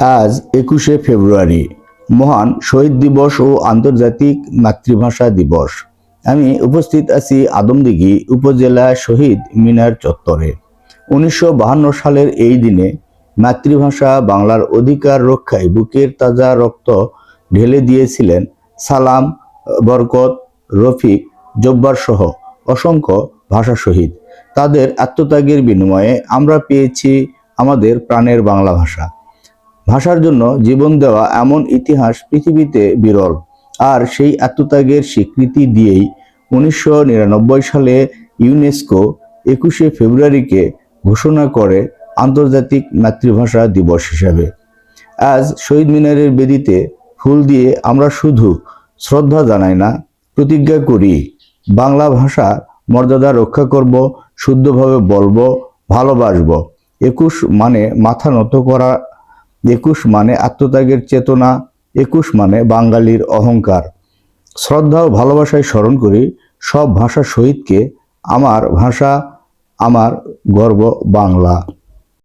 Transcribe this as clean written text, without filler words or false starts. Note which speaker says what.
Speaker 1: আজ 21শে ফেব্রুয়ারি মহান শহীদ দিবস ও আন্তর্জাতিক মাতৃভাষা দিবস। আমি উপস্থিত আছি আদমদীঘি উপজেলা শহীদ মিনার চত্বরে। 1952 সালের এই দিনে মাতৃভাষা বাংলার অধিকার রক্ষায় বুকের তাজা রক্ত ঢেলে দিয়েছিলেন সালাম, বরকত, রফিক, জব্বার সহ অসংখ্য ভাষা শহীদ। তাদের আত্মত্যাগের বিনিময়ে আমরা পেয়েছি আমাদের প্রাণের বাংলা ভাষা। ভাষার জন্য জীবন দেওয়া এমন ইতিহাস পৃথিবীতে বিরল। আর সেই আত্মত্যাগের স্বীকৃতি দিয়েই 1999 সালে ইউনেস্কো 21শে ফেব্রুয়ারিকে ঘোষণা করে আন্তর্জাতিক মাতৃভাষা দিবস হিসাবে। আজ শহীদ মিনারের বেদিতে ফুল দিয়ে আমরা শুধু শ্রদ্ধা জানাই না, প্রতিজ্ঞা করি বাংলা ভাষার মর্যাদা রক্ষা করব, শুদ্ধভাবে বলবো, ভালোবাসবো। 21 মানে মাথা নত করা, 21 মানে আত্মত্যাগের চেতনা, 21 মানে বাঙালির অহংকার। শ্রদ্ধা ও ভালোবাসায় স্মরণ করি সব ভাষা শহীদকে। আমার ভাষা, আমার গর্ব বাংলা।